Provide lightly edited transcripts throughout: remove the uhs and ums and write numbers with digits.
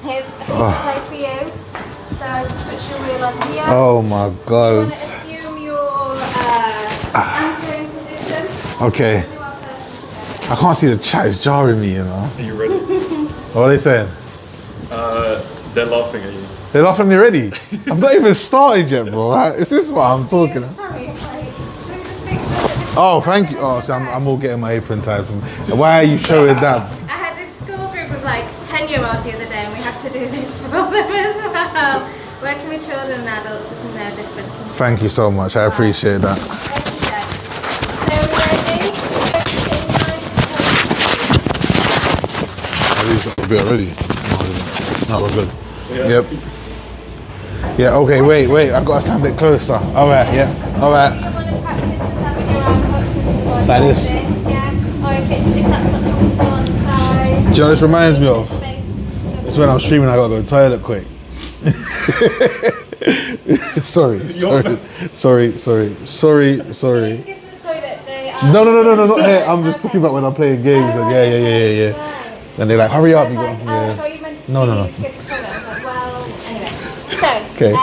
Here's a piece of play for you. So just switch your wheel on here. Oh my God. You want to assume your anchoring position. Okay. I can't see the chat, it's jarring me, you know. Are you ready? What are they saying? They're laughing at you. They're laughing at me already? I've not even started yet, bro. Is this what I'm talking about? Sorry, should we just make sure? Oh, thank you. Oh, so I'm all getting my apron tied from. Why are you showing that? I had a school group of like 10-year-olds the other day and we had to do this for them as well. Working with children and adults isn't no difference. Thank you so much. I appreciate that. A bit already. No, we're good. Yeah. Yep. Yeah, okay, wait. I've got to stand a bit closer. All right, yeah. All right. You want to practice just having your arm hooked into the body. Like this? Yeah. Or if that's not comfortable on the side. Do you know what this reminds me of? It's when I'm streaming, I got to go to the toilet quick. Sorry. No, not here. I'm just talking about when I'm playing games. And yeah. And they're like, hurry up. You go, yeah. No. Okay.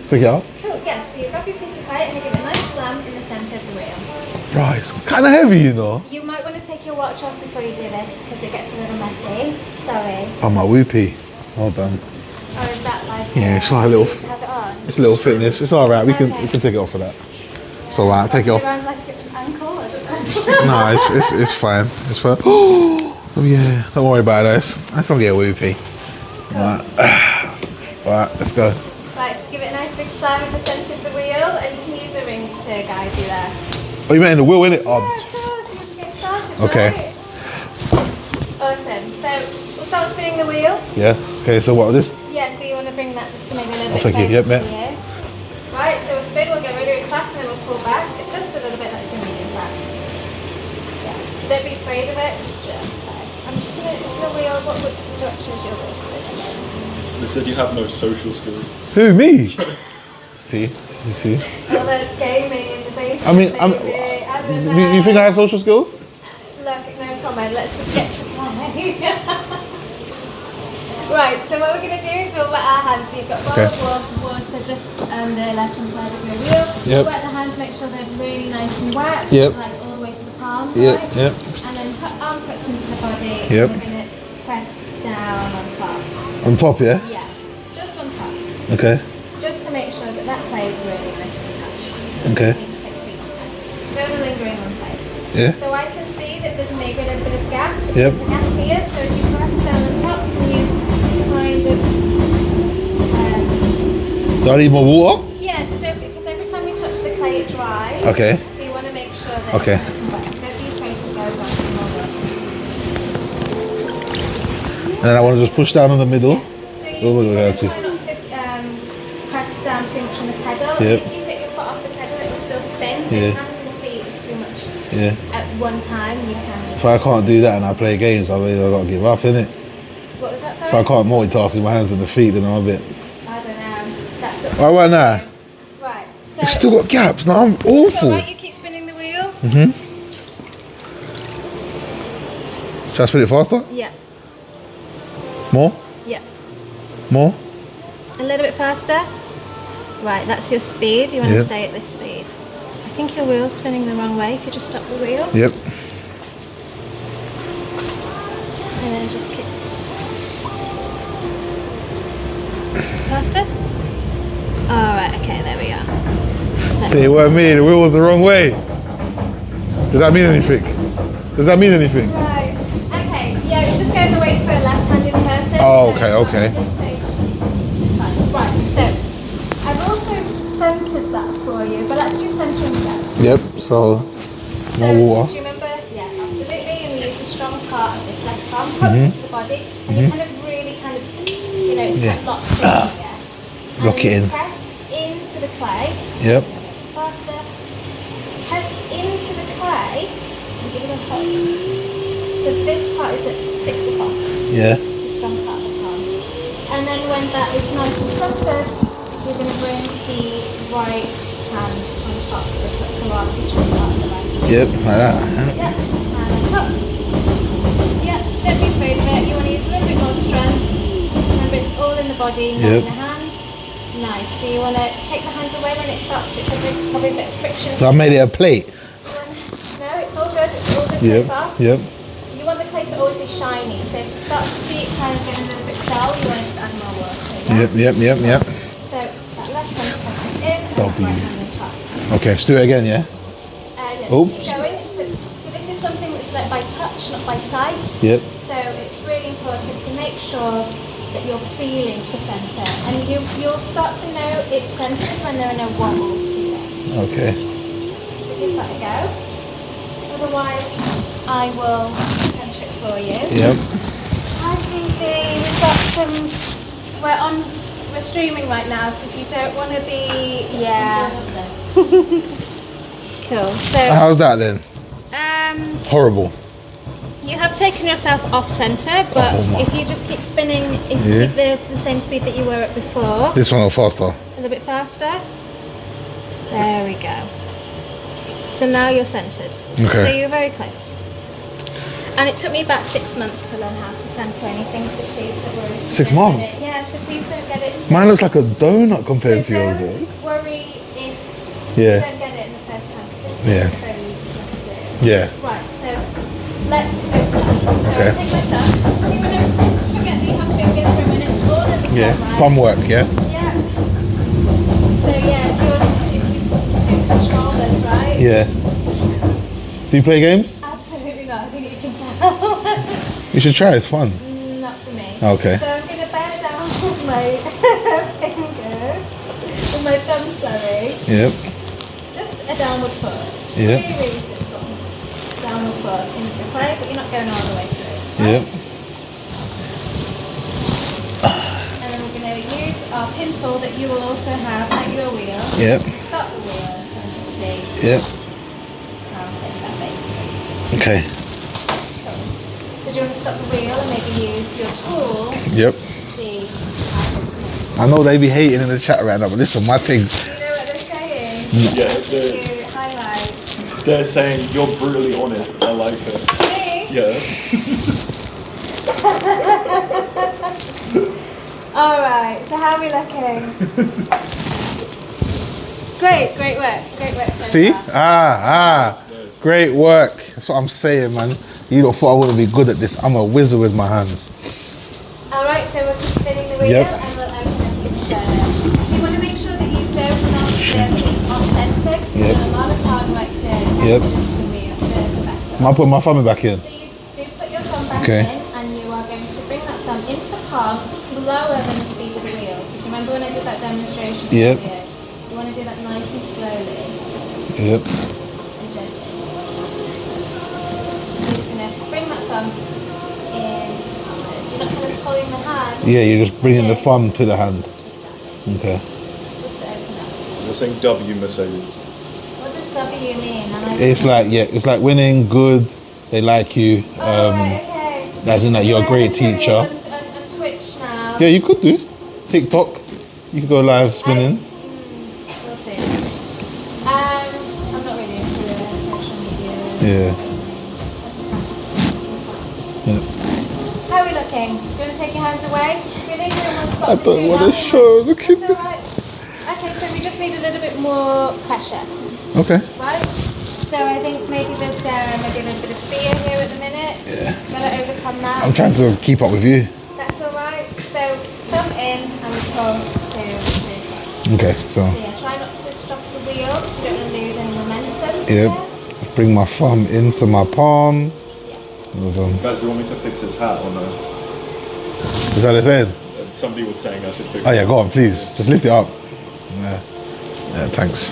Pick it up. Cool, yeah. So you grab your piece of plate and you give it a nice slam in the centre of the wheel. Right, it's kind of heavy, you know. You might want to take your watch off before you do this because it gets a little messy. Sorry. Oh, my whoopee. Hold on. Or is that like? Yeah, it's like a little. To have it on? It's a little fitness. It's all right. We can take it off for that. It's all right. Take it off. Around like an ankle. Or something. No, it's fine. It's fine. Oh yeah. Don't worry about this. I just don't get a whoopee. Right, let's go. Right, so give it a nice big slam in the centre of the wheel and you can use the rings to guide you there. Oh, you meant in the wheel, innit? Yeah, of course, let's get started. Okay. Right. Awesome, so we'll start spinning the wheel. Yeah, okay, so what, this? Yeah, so you want to bring that just maybe a little bit Thank you, yep, closer to you. Right, so we'll spin, we'll get really, really fast and then we'll pull back just a little bit, that's your medium fast. Yeah, so don't be afraid of it, just play. I'm just going to, is the wheel, what direction is your wheel spinning in? They said you have no social skills. Who, me? See, you see? Well, the gaming is the basic. I mean, do you think I have social skills? Look, no comment, let's just get to play. Right, so what we're going to do is we'll wet our hands. So you've got a bowl of water just on the left hand side of your wheel. Yep. Wet the hands, make sure they're really nice and wet, yep. like all the way to the palms. Yep, right? yep. And then put arms touch into the body. Yep. And we're going to press down on top. On top, yeah? Yeah, just on top. Okay. Just to make sure that that play is really nicely touched. Okay. It needs to take too long. Don't linger in one place. Yeah. So I can see that there's maybe a little bit of gap. Yep. A gap here. So as you press down on top, can you kind of do I need more water? yeah, so don't, because every time you touch the clay it dries. Okay. So you want to make sure that Okay. it's nice and wet. Don't be afraid to go back to more water. And then I want to just push down in the middle. So you Oh, want okay. to try not to press down too much on the pedal. Yep. If you take your foot off the pedal it will still spin. So Yeah. your hands and feet is too much Yeah. at one time. You can just... If I can't do that and I play games, I've got to give up, innit? What was that, sorry? If I can't multitask with my hands and the feet, then I'm a bit. I don't know. That's the... All right, now. Right. So It's still got gaps. Now I'm it's awful. alright, you keep spinning the wheel. Should I spin it faster? Yeah. More? Yeah. More? A little bit faster. Right, that's your speed. You want Yep. to stay at this speed. I think your wheel's spinning the wrong way. If you just stop the wheel Yep. and then just keep faster. Alright, okay, there we are. See what I mean? The wheel was the wrong way. Does that mean anything? Does that mean anything? Right. Okay, yeah, it's just going to wait for a left-handed person. Oh, okay, okay. At this stage, it's fine. Right, so I've also centred that for you, but let's do centering first. Yep, so more water. Do you remember? Yeah, absolutely. And we use the strong part of this left arm hooked into the body, and you kind of really kind of, you know, it's kind of locked in. Yeah. Lock it in. Press into the clay. Yep. Faster. Press into the clay and give it a hook. So this part is at 6 o'clock. Yeah. The strong part of the palm. And then when that is nice and centered, you're going to bring the right hand on top of the karate chop part of the right. Yep, like that. Yep, and up. Yep, just don't be afraid of it. You want to use a little bit more strength. And body, not in the hands. Nice. So you want to take the hands away when it starts to, because there's probably a bit of friction. So I made it a plate. No, it's all good. It's all good Yep. so far. Yep. You want the clay to always be shiny. So if you start to see it kind of getting a little bit dull, you want it to add more water. Yeah? Yep. So that left hand comes in and that W. right hand on top. Okay, let's do it again, yeah? Yeah, Oops. keep going. So this is something that's like by touch, not by sight. Yep. So it's really important to make sure that you're feeling the centre, and you'll start to know it's centred when there are no wobbles here. Okay. So give that a go. Otherwise, I will centre it for you. Yep. Hi Phoebe, we've got some. We're streaming right now, so if you don't want to be, cool. So How's that then? Horrible. You have taken yourself off centre, but if you just keep spinning the same speed that you were at before. This one or faster? A little bit faster. There we go. So now you're centred. Okay. So you're very close. And it took me about 6 months to learn how to centre anything, so please don't worry. 6 months? Yeah, so please don't get it. Mine looks like a donut compared to yours. Don't worry if you don't get it in the first time, because this is very easy to do. Yeah. Right, so let's open up. So Okay. take my thumb. You want to just forget that you have fingers for a minute. It's all in the Yeah. right? Fun work, yeah? Yeah. So if you take controllers, right? Yeah. Do you play games? Absolutely not. I think you can tell. You should try, it's fun. Not for me. Okay. So I'm going to bear down with my fingers, with my thumb, sorry. Yep. Just a downward force. Yeah. Really, really simple. Downward force into the clay, but you're not going all the way through. Yep. And then we're going to use our pin tool that you will also have at your wheel. Yep. Start the wheel and just see Yep. how thick that base is. Okay. So do you want to stop the wheel and maybe use your tool Yep. to see how thick it is? I know they be hating in the chat right now, but listen, my thing. Do you know what they're saying? Yeah, You highlight. they're saying you're brutally honest. I like it. Me? Yeah. Alright, so how are we looking? Great work. Great work. So See? far. Great work. That's what I'm saying, man. You don't thought I wouldn't be good at this. I'm a wizard with my hands. Alright, so we'll keep spinning the wheel Yep. and we'll open up insert. So you want to make sure that you don't knock the things off centre, because you've done a lot of hard work to center Yep. the wheel, the vessel. I'll put my thumb back in. So you do put your thumb back Okay. in, and you are going to bring that thumb into the palm slower than the speed of the wheel. So do you remember when I did that demonstration Yep. earlier? You want to do that nice and slowly Yep. and gently. You're just going to bring that thumb into the palm. So you're not kind of pulling the hand. Yeah, you're just bringing the thumb to the hand. Exactly. Okay. Just to open up. They're saying W Mercedes. What does W mean? It's like, yeah, it's like winning, good, they like you. Right, okay. As in that you're a great teacher. On Twitch now. Yeah, you could do. TikTok. You could go live spinning. We'll see. I'm not really into social media. Yeah. Yeah. How are we looking? Do you want to take your hands away? Really? You don't want to stop I the don't two want to hands? show. Look at That's this. alright. Okay, so we just need a little bit more pressure, Okay. right? So I think maybe there's maybe a little bit of fear here at the minute. Yeah. Gotta overcome that. I'm trying to keep up with you. That's alright. So thumb in and we pull to Okay, so yeah, try not to stop the wheel so you don't want to lose any momentum. yeah, bring my thumb into my palm. Guys, do you want me to fix his hat or no? Is that the thing? Somebody was saying I should fix Oh it. yeah, go on, please. Just lift it up. Yeah. Yeah, thanks.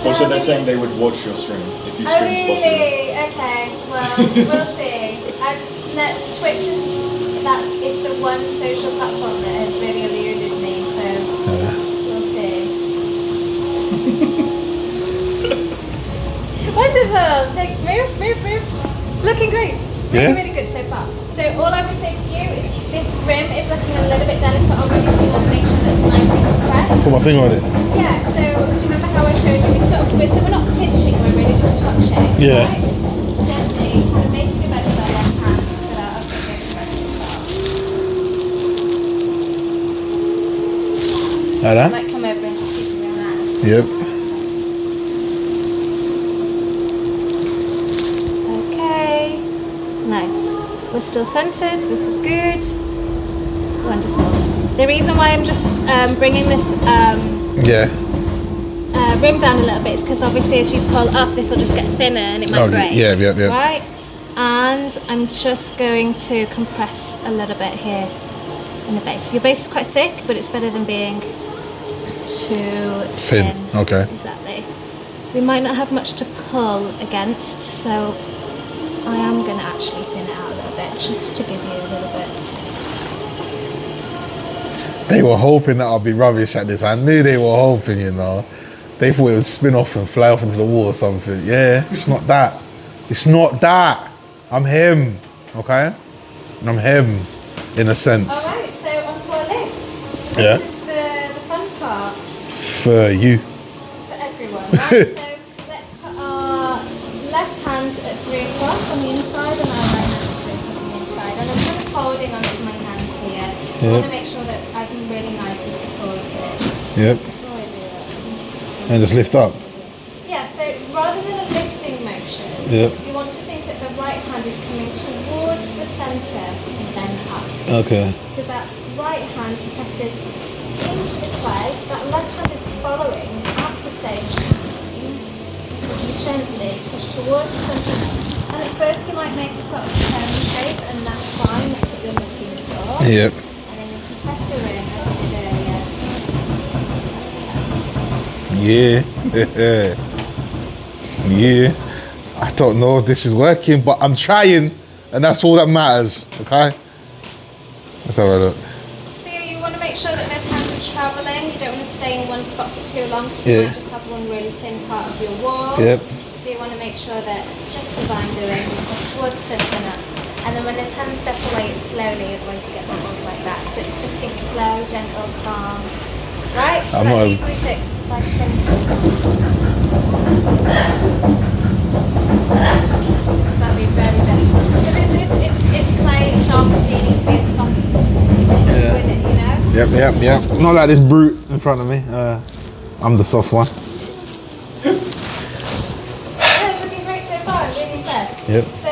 Also, they're saying they would watch your stream if you Oh stream Pottery. really? Okay, well, we'll see. Twitch is the one social platform that has really eluded me, so we'll see. Wonderful! Move. Looking great. Yeah? Really good so far. So all I would say to you is this rim is looking a little bit delicate already, so you want to make sure that it's nice and compressed. Put my finger on it. Yeah, so do you remember how I showed you? We're not pinching, we're really just touching. Yeah. Right? Gently, kind of making a bed with our left hand without us getting pressure. Like that? Like come over and just keep it around. Yep. Okay. Nice. We're still centered. This is good. Wonderful. The reason why I'm just bringing this rim down a little bit is because obviously as you pull up, this will just get thinner and it might break. Yeah. Right? And I'm just going to compress a little bit here in the base. Your base is quite thick, but it's better than being too thin. Okay. Exactly. We might not have much to pull against, so I am going to actually thin it out a little bit, just to give you a little bit. They were hoping that I'd be rubbish at this. I knew they were hoping, you know. They thought it would spin off and fly off into the wall or something. Yeah, it's not that. It's not that. I'm him, okay? I'm him, in a sense. All right, so onto our legs. Yeah. This is the fun part. For you. For everyone, right? So let's put our left hand at 3 o'clock on the inside and our right hand at 3 o'clock on the inside. And I'm kind of holding onto my hand here. I want to make sure that I can really nicely support it. Yep. Before I do that. And just lift up. Yeah, so rather than a lifting motion, Yep. you want to think that the right hand is coming towards the centre and then up. Okay. So that right hand presses into the clay, that left hand is following at the same time. So you gently push towards the centre. And at first you might make a sort of cone shape, and that's fine, that's what you're looking for. Yep. And then you can press the rim as you did earlier. Yeah. Yeah. I don't know if this is working, but I'm trying, and that's all that matters, okay? Let's have a look. So you want to make sure that those hands are travelling. You don't want to stay in one spot for too long, because you might just have one really thin part of your wall. Yep. So you want to make sure that, just as I'm doing, towards the centre. And then when this hand step away, it's slowly, otherwise you get bubbles like that. So it's just being slow, gentle, calm. Right? So I'm that's not- easily fixed. Like just about being very gentle. So it's clay, it's soft, so you need to be as soft with it, you know? Yep. Not like this brute in front of me. I'm the soft one. Yeah, it's looking great so far. I'm really impressed. Yep. So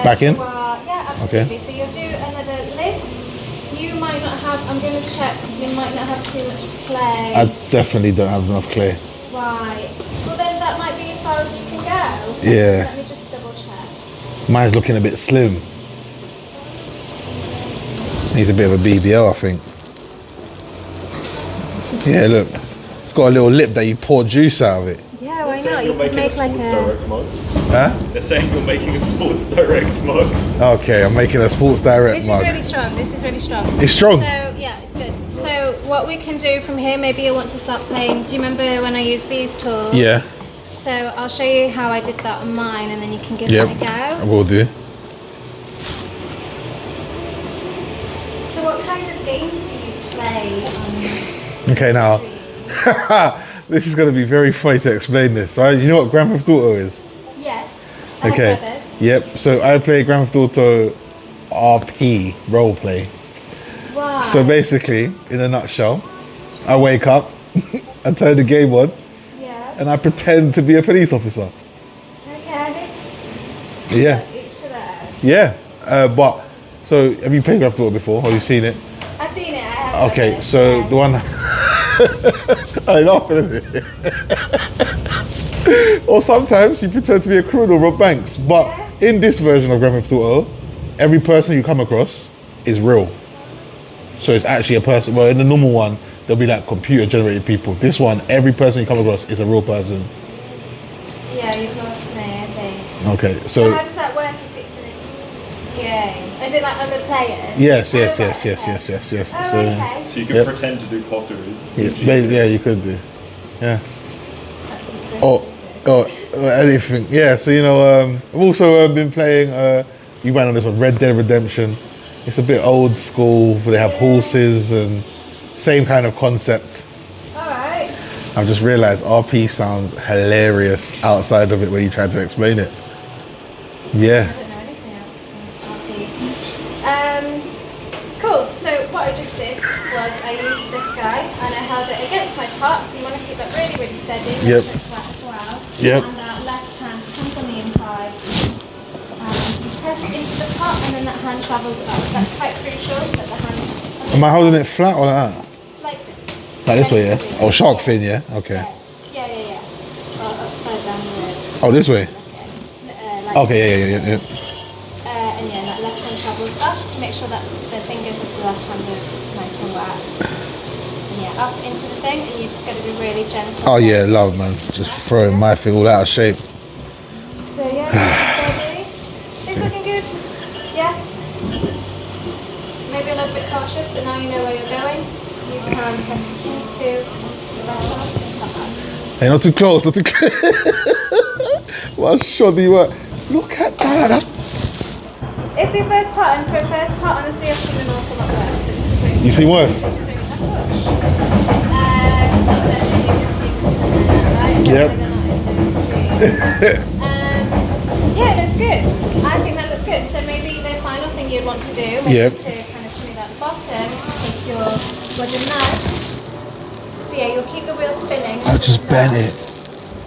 Back in? to our, yeah, absolutely. Okay. So you'll do another lift. You might not have, I'm going to check, because you might not have too much clay. I definitely don't have enough clay. Right. Well then that might be as far as you can go. Yeah. Let me just double check. Mine's looking a bit slim. Needs a bit of a BBL, I think. Yeah, look. It's got a little lip that you pour juice out of it. Yeah, why They're not? saying You you're could making a make like Sports a... Direct mug. Huh? They're saying you're making a Sports Direct mug. Okay, I'm making a Sports Direct This mug. is really strong. This is really strong. It's strong. So yeah, it's good. So what we can do from here, maybe you want to start playing. Do you remember when I used these tools? Yeah. So I'll show you how I did that on mine, and then you can give Yep. it a I go. will do. So what kinds of games do you play on? Okay, now. This is going to be very funny to explain this, right? You know what Grand Theft Auto is? Yes. I have Okay. others. Yep. So I play Grand Theft Auto RP roleplay. Right. So basically, in a nutshell, I wake up, I turn the game on, Yeah. and I pretend to be a police officer. Okay. Yeah. Each to their own. Yeah. But so have you played Grand Theft Auto before? Or you seen it? I've seen it. I have. Okay. others, So yeah. the one. I laugh at it. Or sometimes you pretend to be a criminal, rob banks. But in this version of Grand Theft Auto, every person you come across is real. So it's actually a person. Well, in the normal one, there'll be like computer generated people. This one, every person you come across is a real person. Yeah, you've lost me, I think. Okay, So so how does that work if it's in a game? Is it like other players? yes. Oh, right, So okay. So you can Yep. pretend to do pottery. yeah, you could do. Yeah. Or anything. Yeah. So you know, I've also been playing. You ran on this one, Red Dead Redemption. It's a bit old school, but they have horses and same kind of concept. Alright. I've just realised RP sounds hilarious outside of it when you try to explain it. Yeah. I don't know anything else. Cool. So what I just did was I used this guy and I held it against my pot, so you want to keep it really, really steady. Yep. Make sure it's flat as well. Yep. And that left hand comes on the inside. You press it into the pot and then that hand travels up. That's quite crucial that the hand... Am I holding it flat or like that? Like this. Like this way, yeah? Oh, shark fin, yeah? Okay. Yeah. Or upside down the road. Oh, this way? Like Okay, yeah. and yeah, that left hand travels up to make sure that the fingers of the left hand are nice and wet. And yeah, up into the thing, and you just got to be really gentle. Oh, yeah, love, man. Just throwing my thing all out of shape. So yeah, steady. It's looking good. Yeah. Maybe a little bit cautious, but now you know where you're going. You can press into the left. Hey, not too close, not too close. What a shoddy work. Look at that. It's your first part, and for a first part, honestly, I've seen an awful lot worse. So this is really You see worse? Yep. Yeah, that's good. I think that looks good. So maybe the final thing you'd want to do, maybe Yep. to kind of smooth out the bottom, take your wooden knife. So yeah, you'll keep the wheel spinning. I just bent it.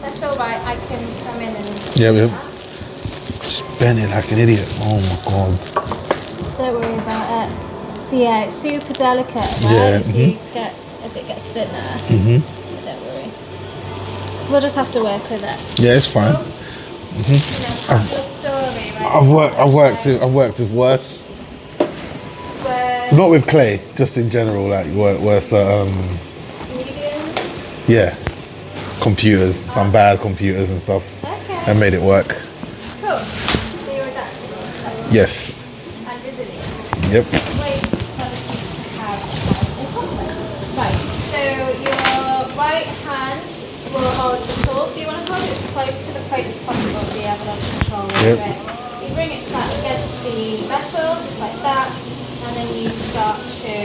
That's all right. I can come in and Yeah. Just bent it like an idiot. Oh my god. Don't worry about it. So yeah, it's super delicate, right? Yeah, So you get, as it gets thinner. But don't worry. We'll just have to work with it. Yeah, it's fine. You know, part of your story, right? I've worked with worse. Where Not with clay, just in general, like worse. mediums. Yeah, computers, some bad computers and stuff. Okay. And made it work. Cool. So you're adaptable. That's good. Yes. And resilient. Yep. Wait, right, so your right hand will hold the tool, so you want to hold it as close to the plate as possible so you have a lot of control over it. You bring it flat against the vessel, just like that, and then you start to,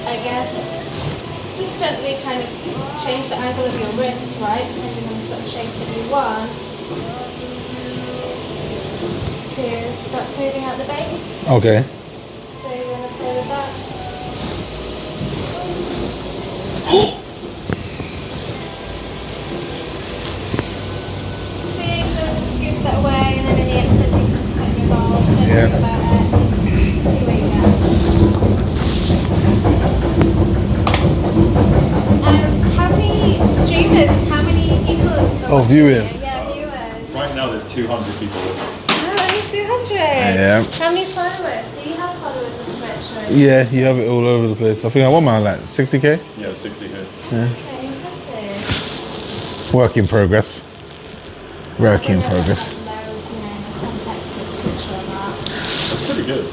I guess, just gently kind of change the angle of your wrist, right, depending on the sort of shape that you want. To start smoothing out the base. Okay. So you want to play with that. See, so just scoop that away, and then in the excess you can just put in your bowl. Don't worry about it. See where you go. How many streamers? How many people? Oh, viewing. Yeah, viewers. Right now there's 200 people. Only 200. Yeah. How many followers? Do you have followers on Twitch? Or Yeah, you have it all over the place. I think I want mine like 60k. Yeah, 60k. Okay, impressive. Work in progress. Work in progress. That's pretty good.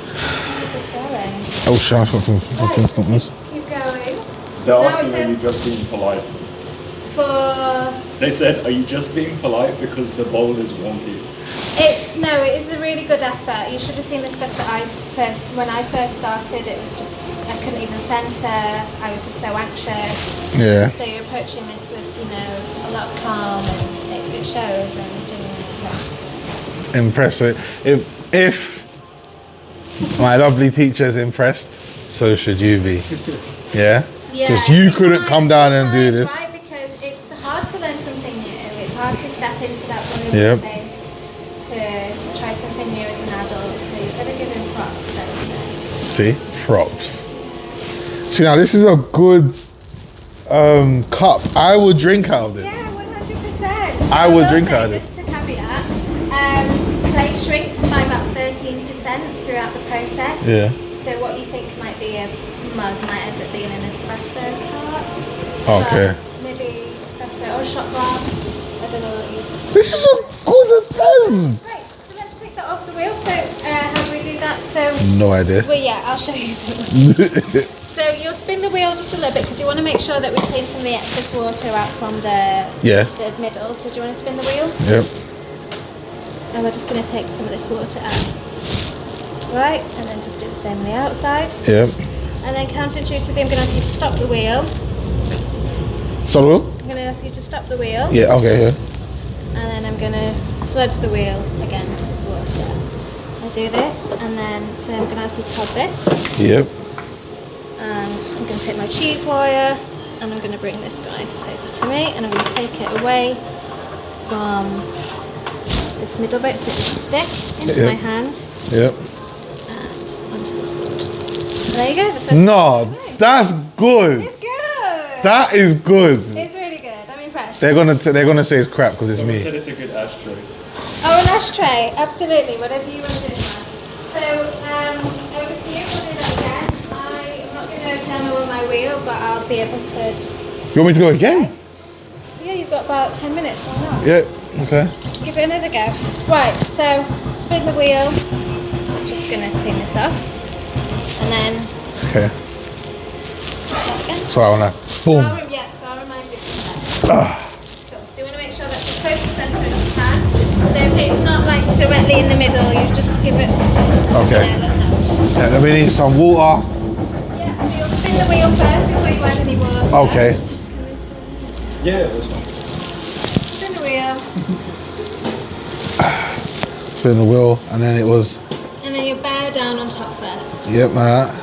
Oh, shit, I've got some fucking stuffness. Keep going. They're No, asking, it's are you just being polite? For They said, are you just being polite because the bowl is wonky? it is a really good effort. You should have seen the stuff that when I first started. It was just I couldn't even centre. I was just so anxious. Yeah. So you're approaching this with a lot of calm, and it shows. And you're doing your best. Impressive. If my lovely teacher is impressed, so should you be. Yeah? Because you couldn't come down and do this. Right, because it's hard to learn something new. It's hard to step into that vulnerable Yep. space to try something new as an adult. So you've got to give him props, I would say. See? Props. See, now this is a good cup. I would drink out of this. Yeah, 100%. I would drink out of Just to caveat, clay shrinks by about 13% throughout the process. Yeah. So what you think might be a mug might end up being an espresso cup. Okay. But maybe espresso or shot glass. I don't know what you... This is a good attempt. Right, so let's take that off the wheel. So how do we do that? So, No idea. well, yeah, I'll show you. So you'll spin the wheel just a little bit because you want to make sure that we clean some of the excess water out from the middle. So do you want to spin the wheel? Yep. And we're just going to take some of this water out. Right, and then just do the same on the outside. Yep. And then counterintuitively, I'm going to ask you to stop the wheel. Stop the wheel? I'm going to ask you to stop the wheel. Yeah, okay, yeah. And then I'm going to flood the wheel again with water. do this, and then so I'm going to ask you to hold this, Yep. and I'm going to take my cheese wire, and I'm going to bring this guy closer to me, and I'm going to take it away from this middle bit so it doesn't stick into my hand, Yep. and onto this board. There you go. The first No, that's good. It's good. That is good. It's really good. I'm impressed. They're gonna say it's crap because it's Someone me. said it's a good ashtray. Oh, an ashtray. Absolutely. Whatever you want to do. So, over to you. We'll do that again. I'm not going to demo on my wheel, but I'll be able to just... You want me to go again? Yeah, you've got about 10 minutes, why not? Yep. Okay. Give it another go. Right, so spin the wheel. I'm just going to clean this up. And then... Okay. Again. So I wanna boom. So I'll remind you of that. Cool. So you want to make sure that's as close to centre as you can. So if it's not like directly in the middle, you just give it Okay. a little nudge. Yeah, then we need some water. Yeah, so you'll spin the wheel first before you add any water. Okay. Yeah, that's fine. Spin the wheel. Spin the wheel, and then it was. And then you bear down on top first. Yep, like that.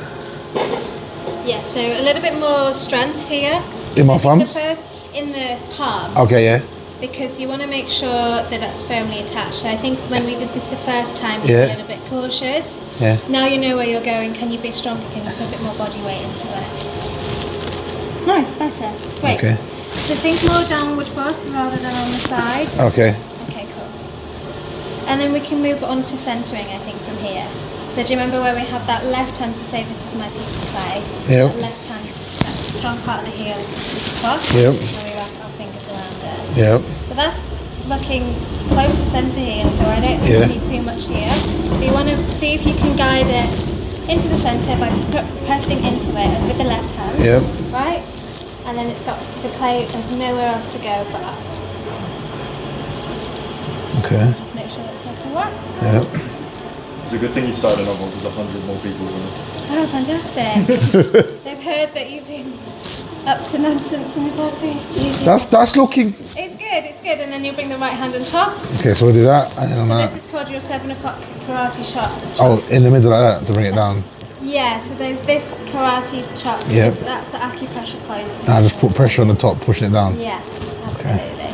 Yeah, so a little bit more strength here. In my The thumbs. first in the palm. Okay, yeah. Because you want to make sure that that's firmly attached. So I think when we did this the first time, you were a little bit cautious. Yeah. Now you know where you're going. Can you be stronger? Can you put a bit more body weight into it? Nice, better. Great. Okay. So think more downward first rather than on the sides. Okay. Okay, cool. And then we can move on to centering, I think, from here. So do you remember where we have that left hand to say this is my piece of clay? Yep. That left hand, that strong part of the heel is the cross. Yep. And we wrap our fingers around it. Yep. So that's looking close to centre here, so I don't think Yeah. we need too much here. But you want to see if you can guide it into the centre by pressing into it with the left hand. Yep. Right? And then it's got the clay, there's nowhere else to go but up. Okay. Just make sure it's nice and work. Yep. It's a good thing you started another one because 100 more people will. Oh, fantastic. They've heard that you've been up to nonsense in the pottery studio. That's looking. It's good. And then you bring the right hand on top. Okay, so we'll do that, and then on So that. this is called your 7 o'clock karate shot. Oh, in the middle like that to bring it down. Yeah, so there's this karate chop. Yep. That's the acupressure point. And I just put pressure on the top, pushing it down. Yeah, absolutely.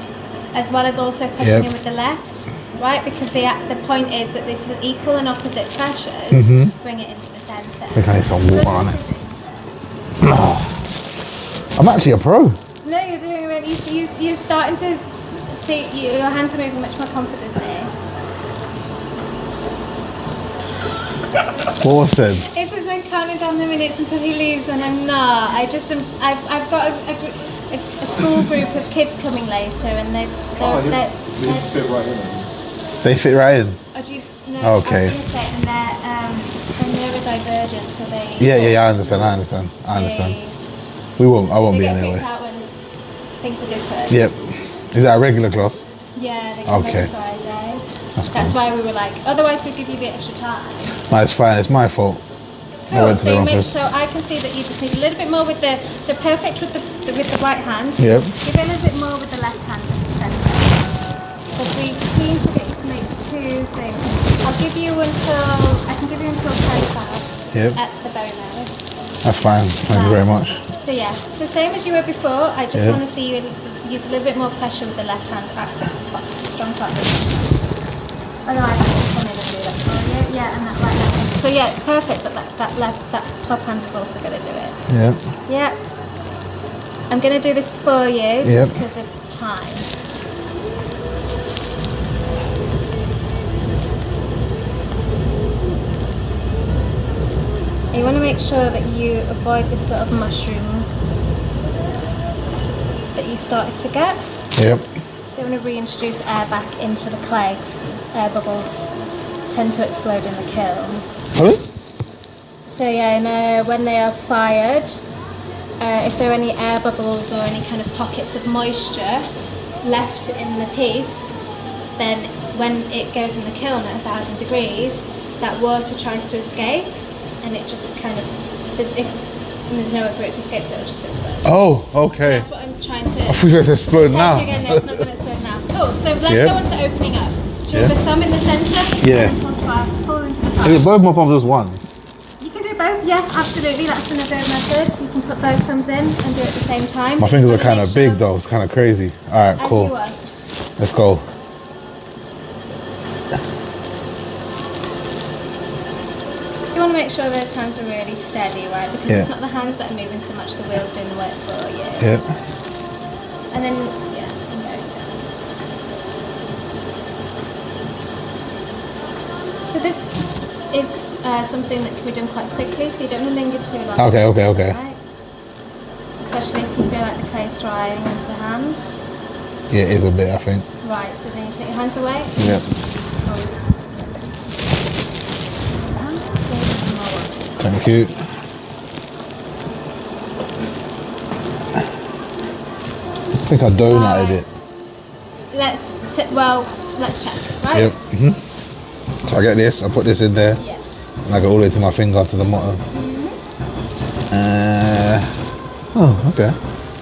As well as also pushing Yep. in with the left, right? Because the point is that this is equal and opposite pressures. Bring it into the centre. I think I need some water on it. I'm actually a pro. No, you're doing it. You're starting to see your hands are moving much more confidently. What was said? It's as I'm counting down the minutes until he leaves, and I'm not. I've got a school group of kids coming later, and they're fit right in. They fit right in. oh, do you, no, Okay. I was gonna say, and they're neurodivergent, so they Yeah, I understand. I won't They be get anyway. freaked out when things are different. Yep. Is that a regular class? Yeah, they come Okay. every Friday. That's That's cool. why we were like, otherwise we'd give you the extra time. No, it's fine. It's my fault. I Cool. went to So, the you make, office. so I can see that you just need a little bit more with the perfect with the right hand. Yep. Give it a little bit more with the left hand at the centre. So we keen to get you to make 2 things. I can give you until 10 past Yep. at the very most. That's fine. Thank you very much. So yeah, the same as you were before. I just Yep. want to see you use a little bit more pressure with the left hand. Strong part. Oh no, I can just come in and do that for you. Yeah, and that right hand. So yeah, it's perfect, but that top hand is also going to do it. Yep. Yeah. I'm going to do this for you Yep. just because of time. You want to make sure that you avoid this sort of mushroom that you started to get. Yep. So you want to reintroduce air back into the clay. 'Cause air bubbles tend to explode in the kiln. Sorry? So yeah, and when they are fired, if there are any air bubbles or any kind of pockets of moisture left in the piece, then when it goes in the kiln at 1,000 degrees, that water tries to escape, and it just kind of, there's nowhere for it to escape, so it'll just explode. Oh, okay. That's what I'm trying to. I thought you were to explode now. Again, no, it's not going to explode now. Cool. So let's Yep. go on to opening up. So Yeah. the thumb in the centre. Yeah. And pull into the Is it both my palms just one? You can do both, yeah, absolutely. That's another method. You can put both thumbs in and do it at the same time. My fingers are kind of big though. It's kind of crazy. All right, As cool. you want. Let's go. So you want to make sure those hands are really steady, right? Because Yeah. it's not the hands that are moving so much, the wheel's doing the work for you. Yep. And then, yeah, and go down. So this is something that can be done quite quickly, so you don't want to linger too long. Okay, okay, okay. Right? Especially if you feel like the clay's drying into the hands. Yeah, it is a bit, I think. Right, so then you take your hands away. Yep. Thank you. I think I donutted it. Let's check, right? Yep. So I get this, I put this in there, Yeah. and I go all the way to my finger to the bottom. Oh, okay.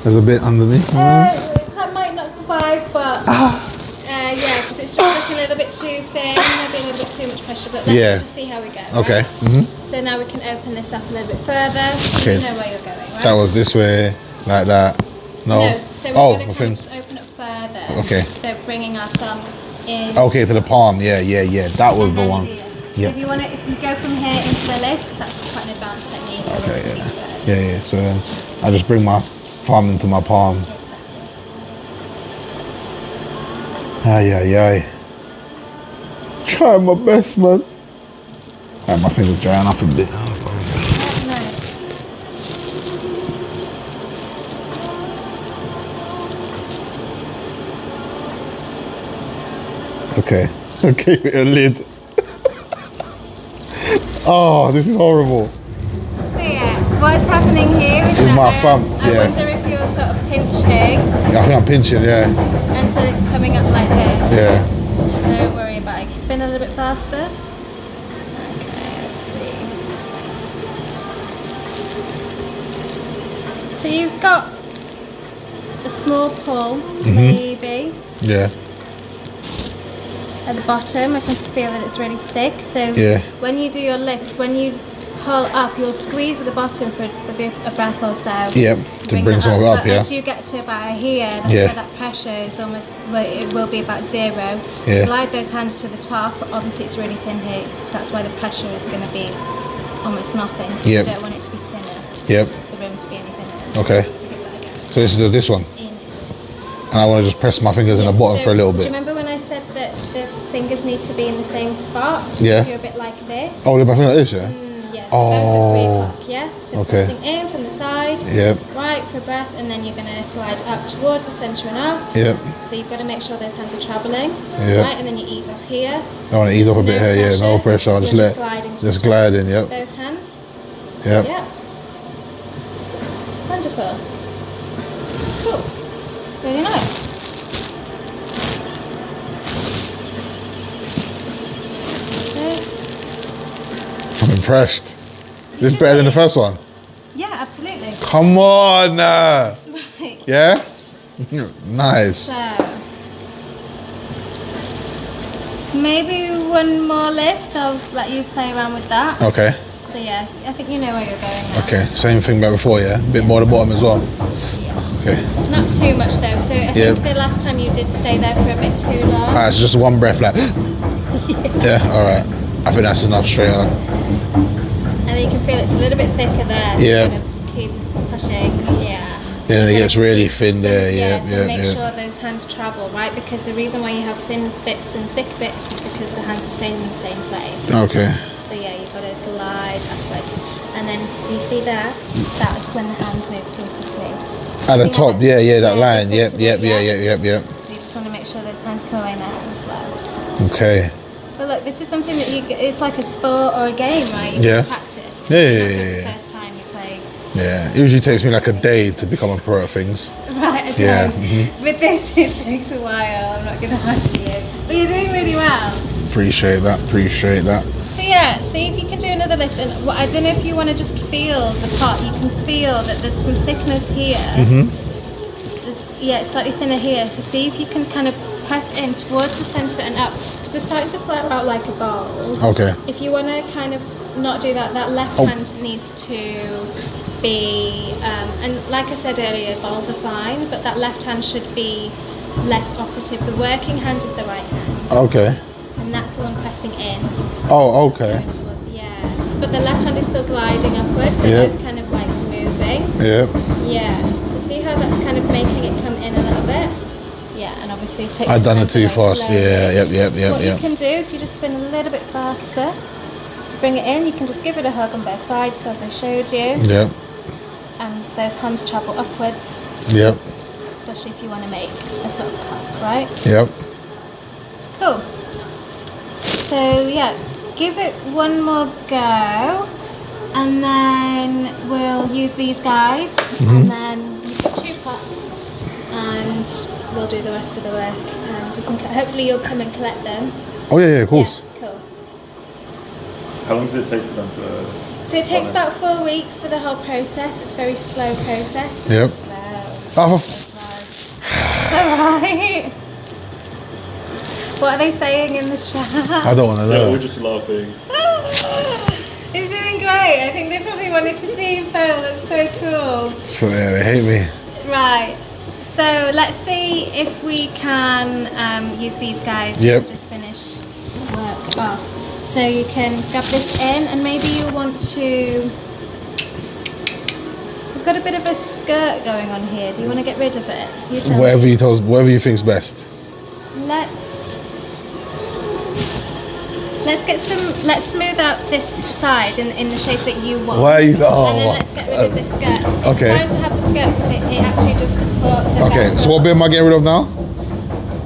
There's a bit underneath. That might not survive, but yeah, because it's just looking a little bit too thin, maybe a little bit too much pressure, but let's just see how we go. Okay. Right? So now we can open this up a little bit further. Okay. You know where you're going, right? That was this way, like that. No. No, so we're going to kind of just open it further. Okay. So bringing our thumb in. Okay, to the palm. Yeah, yeah, yeah. That was the one. Here. Yeah. If you want to, if you go from here into the lift, that's quite an advanced technique. Okay, yeah. Yeah, yeah. So then I just bring my thumb into my palm. Ay, ay, ay. Trying my best, man. Alright, my finger's drying up a bit. Okay, I gave it a lid. Oh, this is horrible. So yeah, what's happening here is With that my thumb, I yeah. wonder if you're sort of pinching, I think I'm pinching, yeah. and so it's coming up like this. Yeah. Don't worry about it. Can you spin a little bit faster? Okay, let's see. So you've got a small pull, maybe. Yeah. At the bottom, I can feel that it's really thick. So Yeah. when you do your lift, when you pull up, you'll squeeze at the bottom for a breath or so. Yep, to bring some up, But yeah. as you get to about here, that's Yeah. where that pressure is almost, well, it will be about zero. Yeah. Glide those hands to the top. Obviously, it's really thin here. That's why the pressure is going to be almost nothing. Yep. You don't want it to be thinner. Yep. The room to be any thinner. Okay. So give that a go. So this is this one. Into this. And I want to just press my fingers in the bottom So, for a little do bit. you remember when I said that the fingers need to be in the same spot? Yeah. You're a bit like this. Oh, leave my finger like this, yeah? Yes. Oh. Both at 3 o'clock, yeah? So Okay. pressing in from the side. Yep. Right for breath, and then you're going to glide up towards the centre and up. Yep. So you've got to make sure those hands are travelling. Yep. Right, and then you ease off here. I want to ease off a bit No here, yeah. No pressure. I'll just You're let, gliding to just the top. gliding, yep. Both hands. Yep. Yeah. Wonderful. Cool. Really nice. Okay. I'm impressed. This is better than the first one. Yeah, absolutely. Come on. Right. Yeah? Nice. So, maybe one more lift. I'll let you play around with that. Okay. So yeah, I think you know where you're going now. Okay. Same thing back before, yeah? A bit more at the bottom as well. Yeah. Okay. Not too much though. So I Yep. think the last time you did stay there for a bit too long. Alright, so just one breath, like. Yeah, alright. I think that's enough straight on. And then you can feel it's a little bit thicker there. So Yeah. you're gonna keep pushing. Yeah. Yeah, and it gets really thin there, yeah, so make sure those hands travel, right? Because the reason why you have thin bits and thick bits is because the hands are staying in the same place. Okay. So yeah, you've got to glide upwards. And then, do you see there? That's when the hands move too quickly. At the See how top, it's- yeah, that line. just Yep, a bit, yep, yeah? yep. So you just want to make sure those hands come away nice and slow. Okay. But look, this is something that it's like a sport or a game, right? You Yeah. can practice. Yeah, It's not yeah, like yeah, the yeah. first time you play. Yeah. It usually takes me like a day to become a pro at things. Right, I Yeah, know. With this, it takes a while. I'm not going to lie to you. But you're doing really well. Appreciate that. So yeah, see if you can do another lift. And I don't know if you want to just feel the pot. You can feel that there's some thickness here. Yeah, it's slightly thinner here. So see if you can kind of press in towards the centre and up, because it's starting to flare out like a bowl. Okay. If you want to kind of not do that, that left hand needs to be, and like I said earlier, bowls are fine, but that left hand should be less operative. The working hand is the right hand. Okay. And that's the one pressing in. Oh, okay. Yeah. But the left hand is still gliding upwards. They're both kind of like moving. Yeah. Yeah. So see how that's kind of making it come in a little bit? Yeah, and obviously take I've done it too slowly. fast. Yeah, yep. What you can do, if you just spin a little bit faster to bring it in, you can just give it a hug on both sides, so as I showed you. Yep. And those hands travel upwards. Yep. Especially if you want to make a sort of cup, right? Yep. Cool. So yeah, give it one more go, and then we'll use these guys, and then you've got 2 pots, and we'll do the rest of the work. And you can hopefully you'll come and collect them. Oh yeah, of course. Yeah, cool. How long does it take for them to? So it takes about 4 weeks for the whole process. It's a very slow process. Yep. Slow. Alright. What are they saying in the chat? I don't want to Yeah, know. we're just laughing. He's doing great. I think they probably wanted to see him fail. That's so cool. So yeah, they hate me. Right. So let's see if we can use these guys Yep. to just finish work off. So you can grab this in, and maybe you want to. We've got a bit of a skirt going on here. Do you want to get rid of it? You tell me. Whatever you think's best. Let's smooth out this side in the shape that you want. Why are you? And then let's get rid of this skirt. It's okay. fine to have the skirt because it actually does support the Okay, back. so what bit am I getting rid of now?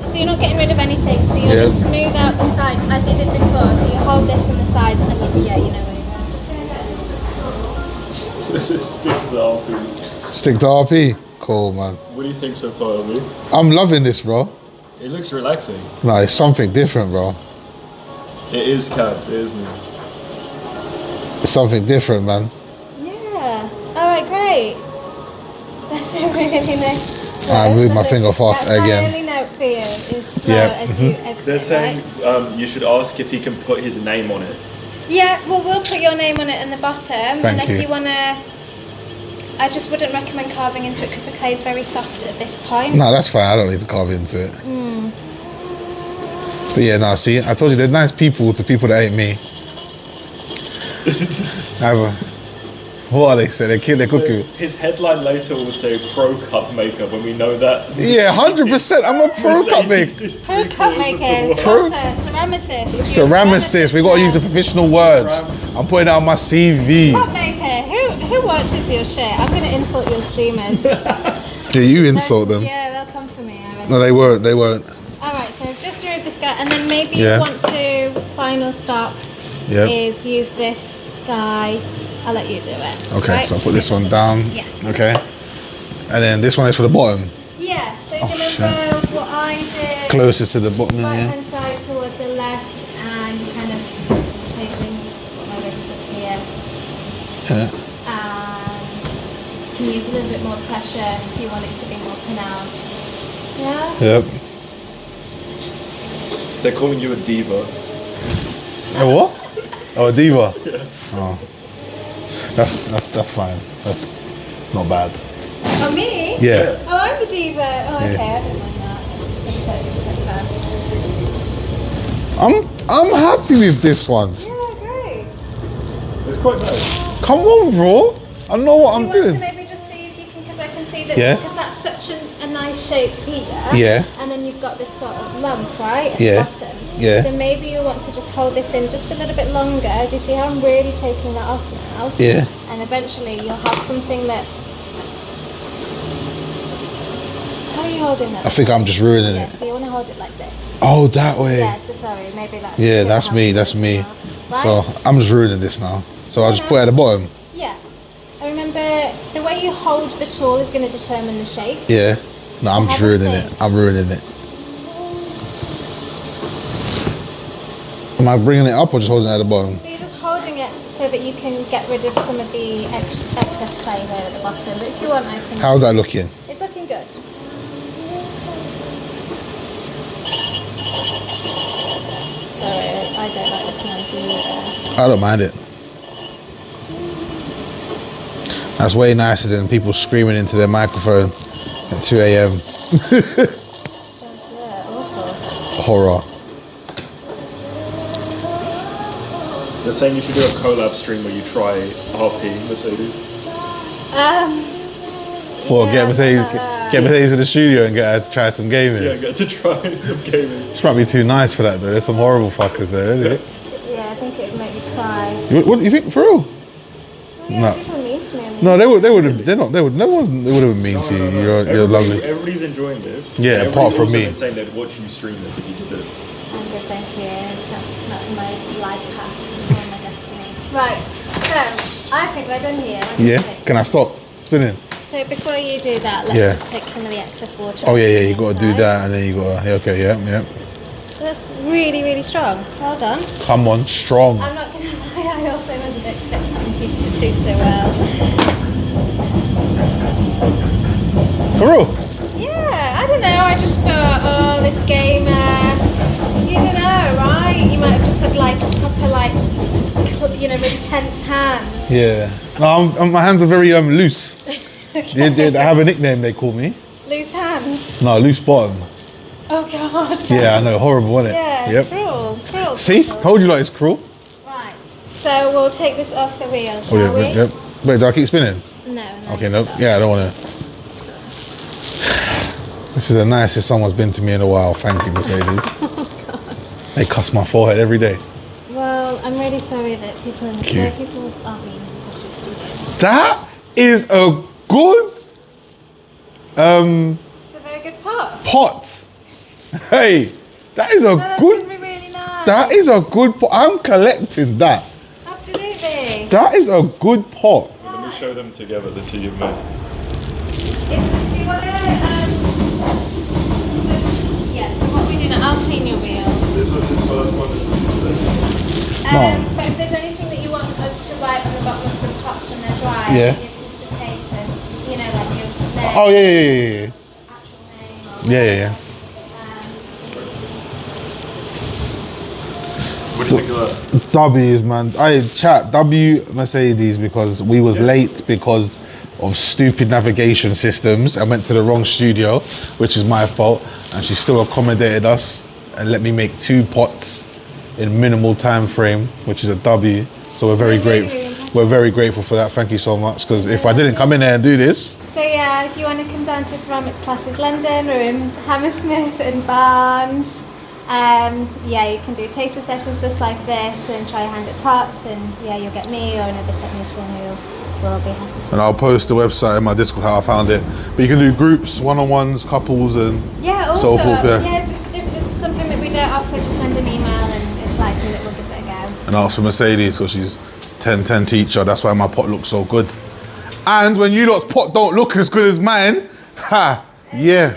So you're not getting rid of anything. So you'll just smooth out the sides as you did before. So you hold this on the sides, and then you know where you're going. This is stick to RP. Stick to RP. Cool, man. What do you think so far, Lee? I'm loving this, bro. It looks relaxing. No, it's something different, bro. It is Cab. It is me. It's something different, man. Yeah. All right, great. That's a really nice. I moved my finger fast That's again. my only note for you is slow as you exit. They're saying right? you should ask if he can put his name on it. Yeah, well, we'll put your name on it in the bottom, unless you. you want to. I just wouldn't recommend carving into it because the clay is very soft at this point. No, that's fine. I don't need to carve into it. But yeah, no, see, I told you they're nice people to people that ain't me. What are they saying? They kill their cookie. His headline later will say pro cup maker when we know that. Yeah, 100%. I'm a pro cup maker. Pro cup maker, Pro- ceramicist. Ceramicist. We got to use the professional words. I'm putting out my CV. Cup maker. Who watches your shit? I'm going to insult your streamers. Yeah, you insult them. Yeah, they'll come for me. I reckon. No, they won't. They won't. All right, so just remove this guy, and then maybe Yeah. you want to final stop Yeah. is use this guy. I'll let you do it. Okay, right? so I'll put this one down. Yeah. Okay. And then this one is for the bottom. Yeah. So Oh, do you remember what I did? Closer to the bottom, Right yeah. hand side towards the left, and you kind of taking my wrist up here. Yeah. And you can use a little bit more pressure if you want it to be more pronounced. Yeah. Yep. They're calling you a diva. A what? Oh, a diva. Oh. That's fine. That's not bad. Oh, me? Yeah. Oh, I'm a diva. Oh, okay. Yeah. I don't mind that. I'm happy with this one. Yeah, great. It's quite nice. Come on, bro. I know what I'm Do you want doing. to maybe just see if you can, because I can see that, Yeah. because that's such a nice shape here. Yeah. And then you've got this sort of lump, right? At Yeah. the bottom. Yeah. So maybe you want to just hold this in just a little bit longer. Do you see how I'm really taking that off now? Yeah. And eventually you'll have something that. How are you holding that? I think I'm just ruining Yeah, it. so you want to hold it like this. Oh, that way. Yeah, so sorry, maybe that's. Yeah, that's how me. I'm That's doing me. it now. Right? So I'm just ruining this now. So I'll just put it at the bottom. Yeah. And remember, the way you hold the tool is going to determine the shape. Yeah. No, I'm just Have a ruining think. it. I'm ruining it. Am I bringing it up or just holding it at the bottom? So you're just holding it so that you can get rid of some of the excess clay there at the bottom. But if you want, I can. How's that looking? It's looking good. I don't like this noise either. I don't mind it. That's way nicer than people screaming into their microphone at 2 a.m. Sounds awful. Horror. They're saying you should do a collab stream where you try RP Mercedes. Well, Yeah, get Mercedes in the studio and get her to try some gaming. Yeah, get to try gaming. She might be too nice for that though. There's some horrible fuckers there, isn't it? Yeah, I think it would make me cry. What do you think, for real? Yeah, No. people mean to me. No, they would have. They're not. They would. No one's. They would have been mean to you. You're lovely. Everybody's enjoying this. Yeah, Everybody's apart from also me. been saying they'd watch you stream this if you did it. I'm good, thank you. It's not my life path, it's not my destiny. Right, so I think we're done here. What do you Yeah. think? Can I stop spinning? So before you do that, let's Yeah. just take some of the excess water. Oh yeah, off yeah. the You got to do inside. that, and then you got to. Yeah, okay, yeah. So that's really, really strong. Well done. Come on, strong. I'm not going to lie, I also wasn't expecting you to do so well. For real? Yeah, I don't know, I just thought, oh, this gamer, you don't know, right? You might have just had like proper, like, really tense hands. Yeah. No, my hands are very loose. Okay. I have a nickname they call me. Loose hands. No, loose bottom. Oh God. Yeah, I know, horrible, isn't it? Yeah, Yep. cruel. See, told you like it's cruel. Right, so we'll take this off the wheel, Oh shall yeah, we? yep. Wait, do I keep spinning? No. Okay, no. Yeah, I don't want to. This is the nicest someone's been to me in a while. Thank you, Mercedes. Oh God. They cuss my forehead every day. Well, I'm really sorry that people in the Thank you. people aren't being able to studios. That is a good It's a very good pot. pot. Hey, that is a No, that's good. gonna be really nice. That is a good pot. I'm collecting that. Absolutely. That is a good pot. Let me show them together, the two you've made. Do you want to, yes, what we do now, I'll clean your wheel. This was his first one, this was his second. But if there's anything that you want us to write on the bottom of the pots when they're dry, Yeah. your piece of paper, like your name, Oh yeah. actual name, or Yeah. What do you think of that? W's, man. I chat W Mercedes because we was late because of stupid navigation systems. I went to the wrong studio, which is my fault, and she still accommodated us and let me make 2 pots in minimal time frame, which is a W. So we're very grateful. We're very grateful for that. Thank you so much. Because if I didn't come in there and do this, So yeah, if you want to come down to Ceramics Classes London or in Hammersmith and Barnes, yeah, you can do taster sessions just like this and try your hand at pots, and yeah, you'll get me or another technician who will be happy to. and I'll post the website in my Discord how I found it. But you can do groups, one-on-ones, couples, and Yeah, also, so forth. Yeah. just if there's something that we don't offer, just send an email and it's likely that we'll give it a go. And ask for Mercedes because she's 10-10 teacher. That's why my pot looks so good. And when you lot's pot don't look as good as mine, ha, yeah.